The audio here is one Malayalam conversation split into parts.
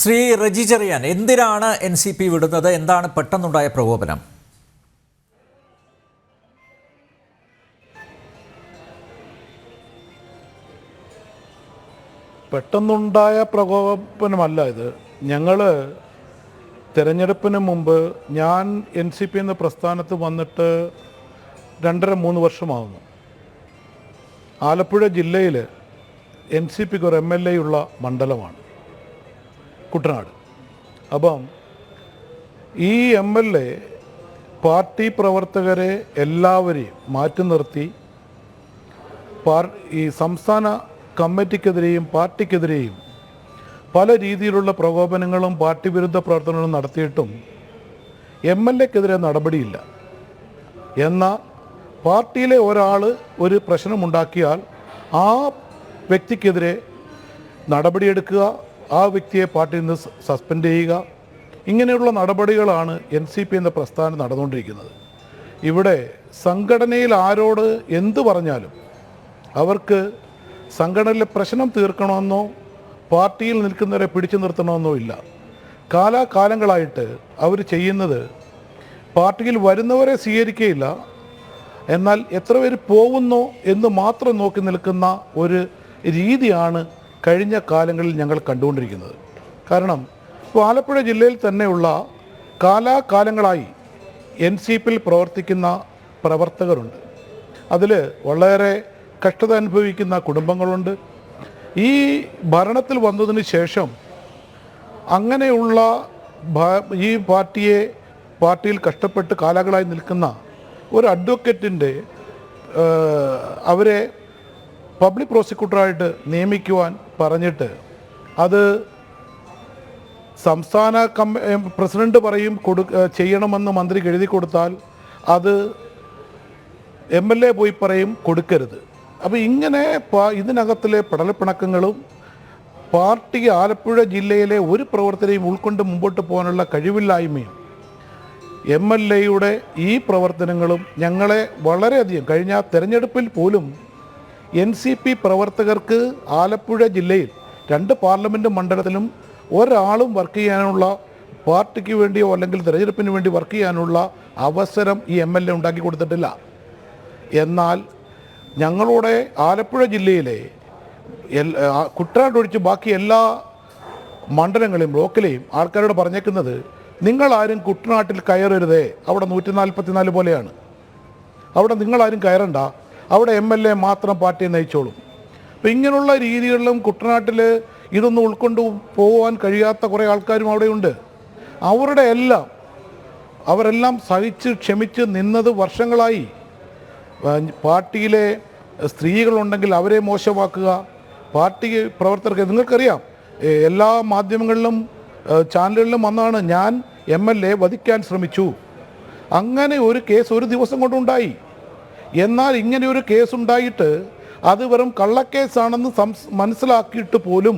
ശ്രീ റജി ചെറിയാൻ, എന്തിനാണ് NCP വിടുന്നത്? എന്താണ് പെട്ടെന്നുണ്ടായ പ്രകോപനം? പെട്ടെന്നുണ്ടായ പ്രകോപനമല്ല ഇത്. ഞങ്ങൾ തിരഞ്ഞെടുപ്പിന് മുമ്പ് ഞാൻ NCP എന്ന പ്രസ്ഥാനത്ത് വന്നിട്ട് 2.5-3 വർഷമാകുന്നു. ആലപ്പുഴ ജില്ലയിൽ NCPക്ക് ഒരു MLA ഉള്ള മണ്ഡലമാണ് കുട്ടനാട്. അപ്പം ഈ MLA പാർട്ടി പ്രവർത്തകരെ എല്ലാവരെയും മാറ്റി നിർത്തി ഈ സംസ്ഥാന കമ്മിറ്റിക്കെതിരെയും പാർട്ടിക്കെതിരെയും പല രീതിയിലുള്ള പ്രകോപനങ്ങളും പാർട്ടി വിരുദ്ധ പ്രവർത്തനങ്ങളും നടത്തിയിട്ടും MLAക്കെതിരെ നടപടിയില്ല. എന്നാൽ പാർട്ടിയിലെ ഒരാൾ ഒരു പ്രശ്നമുണ്ടാക്കിയാൽ ആ വ്യക്തിക്കെതിരെ നടപടിയെടുക്കുക, ആ വ്യക്തിയെ പാർട്ടിയിൽ നിന്ന് സസ്പെൻഡ് ചെയ്യുക, ഇങ്ങനെയുള്ള നടപടികളാണ് NCP എന്ന പ്രസ്ഥാനം നടന്നുകൊണ്ടിരിക്കുന്നത്. ഇവിടെ സംഘടനയിൽ ആരോട് എന്തു പറഞ്ഞാലും അവർക്ക് സംഘടനയിലെ പ്രശ്നം തീർക്കണമെന്നോ പാർട്ടിയിൽ നിൽക്കുന്നവരെ പിടിച്ചു നിർത്തണമെന്നോ ഇല്ല. കാലാകാലങ്ങളായിട്ട് അവർ ചെയ്യുന്നത് പാർട്ടിയിൽ വരുന്നവരെ സ്വീകരിക്കുകയില്ല, എന്നാൽ എത്ര പേര് പോകുന്നോ എന്ന് മാത്രം നോക്കി നിൽക്കുന്ന ഒരു രീതിയാണ് കഴിഞ്ഞ കാലങ്ങളിൽ ഞങ്ങൾ കണ്ടുകൊണ്ടിരിക്കുന്നത്. കാരണം ഇപ്പോൾ ആലപ്പുഴ ജില്ലയിൽ തന്നെയുള്ള കാലാകാലങ്ങളായി NCPയിൽ പ്രവർത്തിക്കുന്ന പ്രവർത്തകരുണ്ട്. അതിൽ വളരെ കഷ്ടത അനുഭവിക്കുന്ന കുടുംബങ്ങളുണ്ട്. ഈ ഭരണത്തിൽ വന്നതിന് ശേഷം അങ്ങനെയുള്ള ഈ പാർട്ടിയിൽ കഷ്ടപ്പെട്ട് കാലങ്ങളായി നിൽക്കുന്ന ഒരു അഡ്വക്കേറ്റിൻ്റെ അവരെ പബ്ലിക് പ്രോസിക്യൂട്ടറായിട്ട് നിയമിക്കുവാൻ പറഞ്ഞിട്ട് അത് സംസ്ഥാന പ്രസിഡന്റ് പറയും ചെയ്യണമെന്ന് മന്ത്രിക്ക് എഴുതി കൊടുത്താൽ അത് MLA പോയി പറയും കൊടുക്കരുത്. അപ്പോൾ ഇങ്ങനെ ഇതിനകത്തിലെ പടലപ്പിണക്കങ്ങളും പാർട്ടി ആലപ്പുഴ ജില്ലയിലെ ഒരു പ്രവർത്തനയും ഉൾക്കൊണ്ട് മുമ്പോട്ട് പോകാനുള്ള കഴിവില്ലായ്മയും MLAയുടെ ഈ പ്രവർത്തനങ്ങളും ഞങ്ങളെ വളരെയധികം കഴിഞ്ഞ തെരഞ്ഞെടുപ്പിൽ പോലും NCP പ്രവർത്തകർക്ക് ആലപ്പുഴ ജില്ലയിൽ 2 പാർലമെൻറ്റ് മണ്ഡലത്തിലും ഒരാളും വർക്ക് ചെയ്യാനുള്ള പാർട്ടിക്ക് വേണ്ടിയോ അല്ലെങ്കിൽ തെരഞ്ഞെടുപ്പിന് വേണ്ടി വർക്ക് ചെയ്യാനുള്ള അവസരം ഈ MLA ഉണ്ടാക്കി കൊടുത്തിട്ടില്ല. എന്നാൽ ഞങ്ങളുടെ ആലപ്പുഴ ജില്ലയിലെ കുട്ടനാട് ഒഴിച്ച് ബാക്കി എല്ലാ മണ്ഡലങ്ങളെയും ബ്ലോക്കിലെയും ആൾക്കാരോട് പറഞ്ഞേക്കുന്നത്, നിങ്ങളാരും കുട്ടനാട്ടിൽ കയറരുതേ, അവിടെ 144 പോലെയാണ്, അവിടെ നിങ്ങളാരും കയറണ്ട, അവിടെ MLA മാത്രം പാർട്ടിയെ നയിച്ചോളും. അപ്പം ഇങ്ങനെയുള്ള രീതികളിലും കുട്ടനാട്ടിൽ ഇതൊന്നും ഉൾക്കൊണ്ട് പോകാൻ കഴിയാത്ത കുറേ ആൾക്കാരും അവിടെയുണ്ട്. അവരെല്ലാം സഹിച്ച് ക്ഷമിച്ച് നിന്നത് വർഷങ്ങളായി. പാർട്ടിയിലെ സ്ത്രീകളുണ്ടെങ്കിൽ അവരെ മോശമാക്കുക, പാർട്ടി പ്രവർത്തകർക്ക് നിങ്ങൾക്കറിയാം, എല്ലാ മാധ്യമങ്ങളിലും ചാനലുകളിലും വന്നാണ് ഞാൻ MLA വധിക്കാൻ ശ്രമിച്ചു, അങ്ങനെ ഒരു കേസ് ഒരു ദിവസം കൊണ്ടുണ്ടായി. എന്നാൽ ഇങ്ങനെ ഒരു കേസുണ്ടായിട്ട് അത് വെറും കള്ളക്കേസാണെന്ന് മനസ്സിലാക്കിയിട്ട് പോലും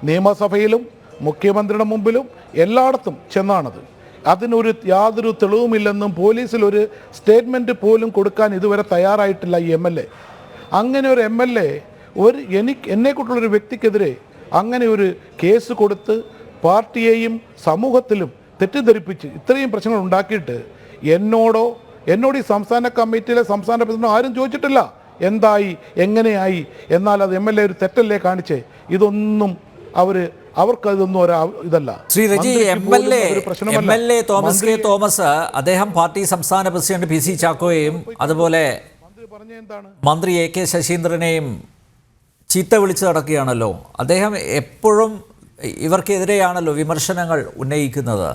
നിയമസഭയിലും മുഖ്യമന്ത്രിയുടെ മുമ്പിലും എല്ലായിടത്തും ചെന്നാണത്. അതിനൊരു യാതൊരു തെളിവുമില്ലെന്നും പോലീസിലൊരു സ്റ്റേറ്റ്മെൻറ്റ് പോലും കൊടുക്കാൻ ഇതുവരെ തയ്യാറായിട്ടില്ല ഈ MLA. അങ്ങനെ ഒരു MLA എന്നെക്കൊണ്ടുള്ളൊരു വ്യക്തിക്കെതിരെ അങ്ങനെ ഒരു കേസ് കൊടുത്ത് പാർട്ടിയെയും സമൂഹത്തിലും തെറ്റിദ്ധരിപ്പിച്ച് ഇത്രയും പ്രശ്നങ്ങൾ ഉണ്ടാക്കിയിട്ട് എന്നോട് ഈ സംസ്ഥാന കമ്മിറ്റിയിലെ സംസ്ഥാന പ്രസിഡന്റ് ആരും ചോദിച്ചിട്ടില്ല എന്തായി എങ്ങനെയായി. എന്നാൽ അത് MLA ഒരു തെറ്റല്ലേ കാണിച്ചേ. ഇതൊന്നും അവർക്കതൊന്നും ഇതല്ല. Shri Reji, MLA Thomas K Thomas, അദ്ദേഹം പാർട്ടി സംസ്ഥാന പ്രസിഡന്റ് PC ചാക്കോയെയും അതുപോലെ മന്ത്രി AK ശശീന്ദ്രനെയും ചീത്ത വിളിച്ച് നടക്കുകയാണല്ലോ. അദ്ദേഹം എപ്പോഴും ഇവർക്കെതിരെയാണല്ലോ വിമർശനങ്ങൾ ഉന്നയിക്കുന്നത്.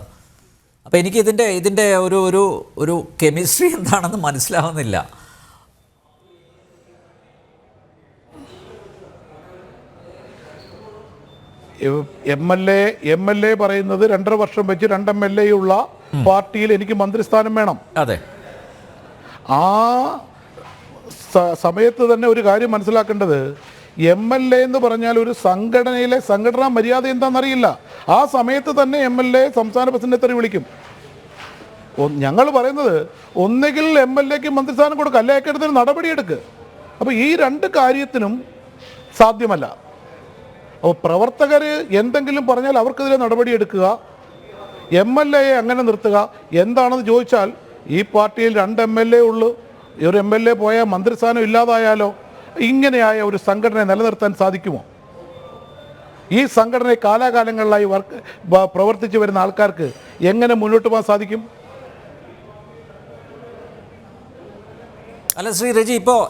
അപ്പോൾ എനിക്ക് ഇതിൻ്റെ ഒരു കെമിസ്ട്രി എന്താണെന്ന് മനസ്സിലാവുന്നില്ല. MLA പറയുന്നത് 2.5 വർഷം വെച്ച് 2 MLA ഉള്ള പാർട്ടിയിൽ എനിക്ക് മന്ത്രിസ്ഥാനം വേണം. അതെ, ആ സമയത്ത് തന്നെ ഒരു കാര്യം മനസ്സിലാക്കേണ്ടത്, MLA എന്ന് പറഞ്ഞാൽ ഒരു സംഘടനയിലെ സംഘടനാ മര്യാദ എന്താണെന്നറിയില്ല. ആ സമയത്ത് തന്നെ MLA സംസ്ഥാന പ്രസിഡന്റ് തെറി വിളിക്കും. ഞങ്ങൾ പറയുന്നത് ഒന്നുകിൽ MLAക്ക് മന്ത്രിസ്ഥാനം കൊടുക്കുക, അല്ലെ അയാൾക്കെടുത്ത് നടപടിയെടുക്കുക. അപ്പോൾ ഈ 2 കാര്യത്തിനും സാധ്യമല്ല. അപ്പോൾ പ്രവർത്തകർ എന്തെങ്കിലും പറഞ്ഞാൽ അവർക്കെതിരെ നടപടിയെടുക്കുക, MLA അങ്ങനെ നിർത്തുക. എന്താണെന്ന് ചോദിച്ചാൽ ഈ പാർട്ടിയിൽ 2 MLA ഉള്ളൂ, ഒരു MLA പോയാൽ മന്ത്രിസ്ഥാനം ഇല്ലാതായാലോ? ഇങ്ങനെയായ ഒരു സംഘടനയെ നിലനിർത്താൻ സാധിക്കുമോ? ഈ സംഘടനയെ കാലാകാലങ്ങളിലായി പ്രവർത്തിച്ചു വരുന്ന ആൾക്കാർക്ക് എങ്ങനെ മുന്നോട്ട് പോകാൻ സാധിക്കും? അല്ല ശ്രീ രജി, ഇപ്പോൾ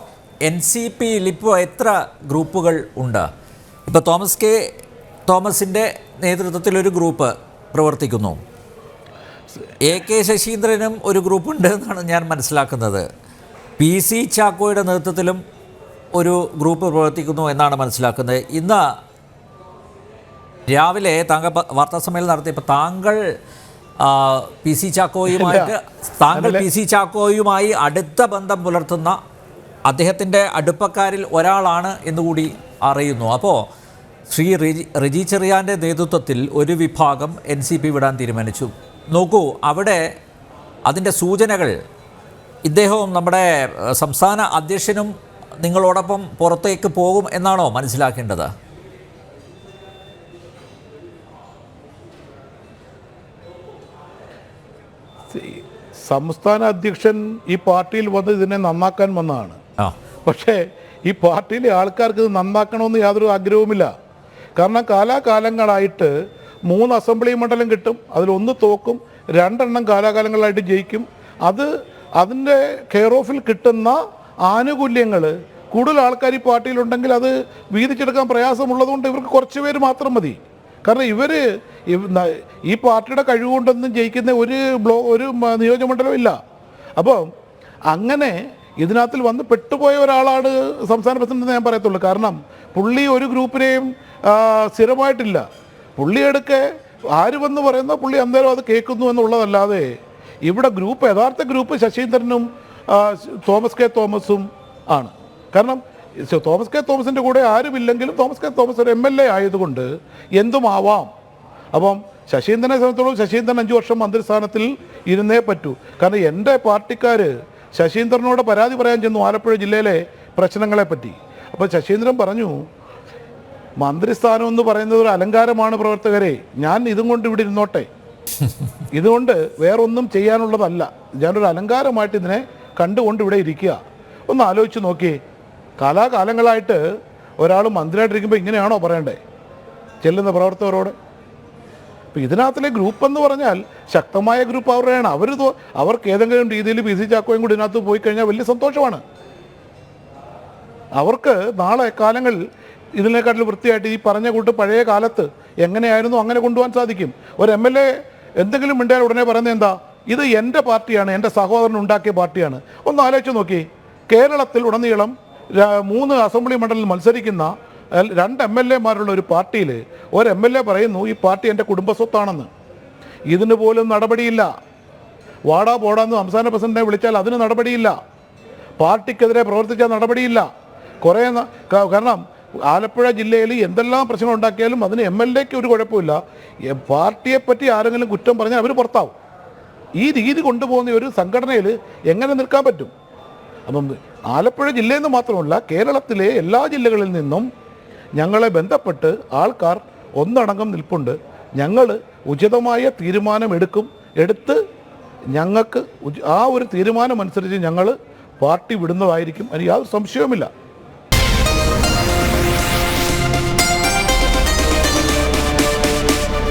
NCPയിൽ ഇപ്പോൾ എത്ര ഗ്രൂപ്പുകൾ ഉണ്ട്? ഇപ്പോൾ തോമസിൻ്റെ നേതൃത്വത്തിലൊരു ഗ്രൂപ്പ് പ്രവർത്തിക്കുന്നു, AK ശശീന്ദ്രനും ഒരു ഗ്രൂപ്പുണ്ട് എന്നാണ് ഞാൻ മനസ്സിലാക്കുന്നത്, PC ചാക്കോയുടെ നേതൃത്വത്തിലും ഒരു ഗ്രൂപ്പ് പ്രവർത്തിക്കുന്നു എന്നാണ് മനസ്സിലാക്കുന്നത്. ഇന്ന് രാവിലെ താങ്കൾ വാർത്താസമ്മേളനം നടത്തിയപ്പോൾ താങ്കൾ PC ചാക്കോയുമായി അടുത്ത ബന്ധം പുലർത്തുന്ന അദ്ദേഹത്തിൻ്റെ അടുപ്പക്കാരിൽ ഒരാളാണ് എന്നുകൂടി അറിയുന്നു. അപ്പോൾ ശ്രീ റെജി ചെറിയാൻ്റെ നേതൃത്വത്തിൽ ഒരു വിഭാഗം NCP വിടാൻ തീരുമാനിച്ചു. നോക്കൂ, അവിടെ അതിൻ്റെ സൂചനകൾ ഇദ്ദേഹവും നമ്മുടെ സംസ്ഥാന അധ്യക്ഷനും നിങ്ങളോടൊപ്പം പുറത്തേക്ക് പോകും എന്നാണോ മനസ്സിലാക്കേണ്ടത്? സംസ്ഥാന അധ്യക്ഷൻ ഈ പാർട്ടിയിൽ വന്ന് ഇതിനെ നന്നാക്കാൻ വന്നതാണ്. പക്ഷേ ഈ പാർട്ടിയിലെ ആൾക്കാർക്ക് ഇത് നന്നാക്കണമെന്ന് യാതൊരു ആഗ്രഹവുമില്ല. കാരണം കാലാകാലങ്ങളായിട്ട് 3 അസംബ്ലി മണ്ഡലം കിട്ടും, അതിലൊന്ന് തോക്കും, 2 എണ്ണം കാലാകാലങ്ങളായിട്ട് ജയിക്കും. അതിൻ്റെ കെയർ ഓഫിൽ കിട്ടുന്ന ആനുകൂല്യങ്ങൾ കൂടുതൽ ആൾക്കാർ ഈ പാർട്ടിയിലുണ്ടെങ്കിൽ അത് വീതിച്ചെടുക്കാൻ പ്രയാസമുള്ളതുകൊണ്ട് ഇവർക്ക് കുറച്ച് പേര് മാത്രം മതി. കാരണം ഈ പാർട്ടിയുടെ കഴിവുകൊണ്ടൊന്നും ജയിക്കുന്ന ഒരു നിയോജകമണ്ഡലം ഇല്ല. അപ്പോൾ അങ്ങനെ ഇതിനകത്തിൽ വന്ന് പെട്ടുപോയ ഒരാളാണ് സംസ്ഥാന പ്രസിഡന്റ് എന്ന് ഞാൻ പറയത്തുള്ളൂ. കാരണം പുള്ളി ഒരു ഗ്രൂപ്പിനെയും സ്ഥിരമായിട്ടില്ല. പുള്ളിയെടുക്കെ ആര് വന്ന് പറയുന്ന പുള്ളി അന്നേരം അത് കേൾക്കുന്നു എന്നുള്ളതല്ലാതെ ഇവിടെ യഥാർത്ഥ ഗ്രൂപ്പ് ശശീന്ദ്രനും തോമസ് കെ തോമസും ആണ്. കാരണം തോമസ് കെ തോമസിൻ്റെ കൂടെ ആരുമില്ലെങ്കിലും തോമസ് കെ തോമസ് ഒരു MLA ആയതുകൊണ്ട് എന്തുമാവാം. അപ്പം ശശീന്ദ്രനെ സംബന്ധിച്ചോളം ശശീന്ദ്രൻ 5 വർഷം മന്ത്രിസ്ഥാനത്തിൽ ഇരുന്നേ പറ്റൂ. കാരണം എൻ്റെ പാർട്ടിക്കാർ ശശീന്ദ്രനോട് പരാതി പറയാൻ ചെന്നു ആലപ്പുഴ ജില്ലയിലെ പ്രശ്നങ്ങളെ പറ്റി. അപ്പോൾ ശശീന്ദ്രൻ പറഞ്ഞു, മന്ത്രിസ്ഥാനം എന്ന് പറയുന്നത് ഒരു അലങ്കാരമാണ് പ്രവർത്തകരെ, ഞാൻ ഇതും കൊണ്ട് ഇവിടെ ഇരുന്നോട്ടെ, ഇതുകൊണ്ട് വേറൊന്നും ചെയ്യാനുള്ളതല്ല, ഞാനൊരു അലങ്കാരമായിട്ട് ഇതിനെ കണ്ടുകൊണ്ട് ഇവിടെ ഇരിക്കുക. ഒന്ന് ആലോചിച്ച് നോക്കിയേ, കാലാകാലങ്ങളായിട്ട് ഒരാൾ മന്ത്രിയായിട്ടിരിക്കുമ്പോൾ ഇങ്ങനെയാണോ പറയണ്ടേ ചെല്ലുന്ന പ്രവർത്തകരോട്? അപ്പോൾ ഇതിനകത്തിലെ ഗ്രൂപ്പ് എന്ന് പറഞ്ഞാൽ ശക്തമായ ഗ്രൂപ്പ് അവരുടെയാണ്. അവർക്ക് ഏതെങ്കിലും രീതിയിൽ PC ചാക്കോയും കൂടി ഇതിനകത്ത് പോയി കഴിഞ്ഞാൽ വലിയ സന്തോഷമാണ്. അവർക്ക് നാളെ കാലങ്ങളിൽ ഇതിനെക്കാട്ടിൽ വൃത്തിയായിട്ട് ഈ പറഞ്ഞ കൂട്ട് പഴയ കാലത്ത് എങ്ങനെയായിരുന്നു അങ്ങനെ കൊണ്ടുപോകാൻ സാധിക്കും. ഒരു MLA എന്തെങ്കിലും മിണ്ടാൽ ഉടനെ പറയുന്നത് എന്താ, ഇത് എൻ്റെ പാർട്ടിയാണ്, എൻ്റെ സഹോദരൻ ഉണ്ടാക്കിയ പാർട്ടിയാണ്. ഒന്ന് ആലോചിച്ച് നോക്കി, കേരളത്തിൽ ഉടനീളം 3 അസംബ്ലി മണ്ഡലത്തിൽ മത്സരിക്കുന്ന 2 MLA-മാരുള്ള ഒരു പാർട്ടിയിൽ ഒരു MLA പറയുന്നു ഈ പാർട്ടി എൻ്റെ കുടുംബസ്വത്താണെന്ന്. ഇതിന് പോലും നടപടിയില്ല. വാടാ പോടാന്ന് സംസ്ഥാന പ്രസിഡന്റിനെ വിളിച്ചാൽ അതിന് നടപടിയില്ല. പാർട്ടിക്കെതിരെ പ്രവർത്തിച്ചാൽ നടപടിയില്ല. കാരണം ആലപ്പുഴ ജില്ലയിൽ എന്തെല്ലാം പ്രശ്നം ഉണ്ടാക്കിയാലും അതിന് MLA-ക്ക് ഒരു കുഴപ്പമില്ല. പാർട്ടിയെപ്പറ്റി ആരെങ്കിലും കുറ്റം പറഞ്ഞാൽ അവർ പുറത്താവും. ഈ രീതി കൊണ്ടുപോകുന്ന ഒരു സംഘടനയിൽ എങ്ങനെ നിൽക്കാൻ പറ്റും? അപ്പം ആലപ്പുഴ ജില്ലയിൽ നിന്ന് മാത്രമല്ല, കേരളത്തിലെ എല്ലാ ജില്ലകളിൽ നിന്നും ഞങ്ങളെ ബന്ധപ്പെട്ട് ആൾക്കാർ ഒന്നടങ്കം നിൽപ്പുണ്ട്. ഞങ്ങൾ ഉചിതമായ എടുത്ത് ഞങ്ങൾക്ക് ആ ഒരു തീരുമാനമനുസരിച്ച് ഞങ്ങൾ പാർട്ടി വിടുന്നതായിരിക്കും. അതിന് യാതൊരു സംശയവുമില്ല.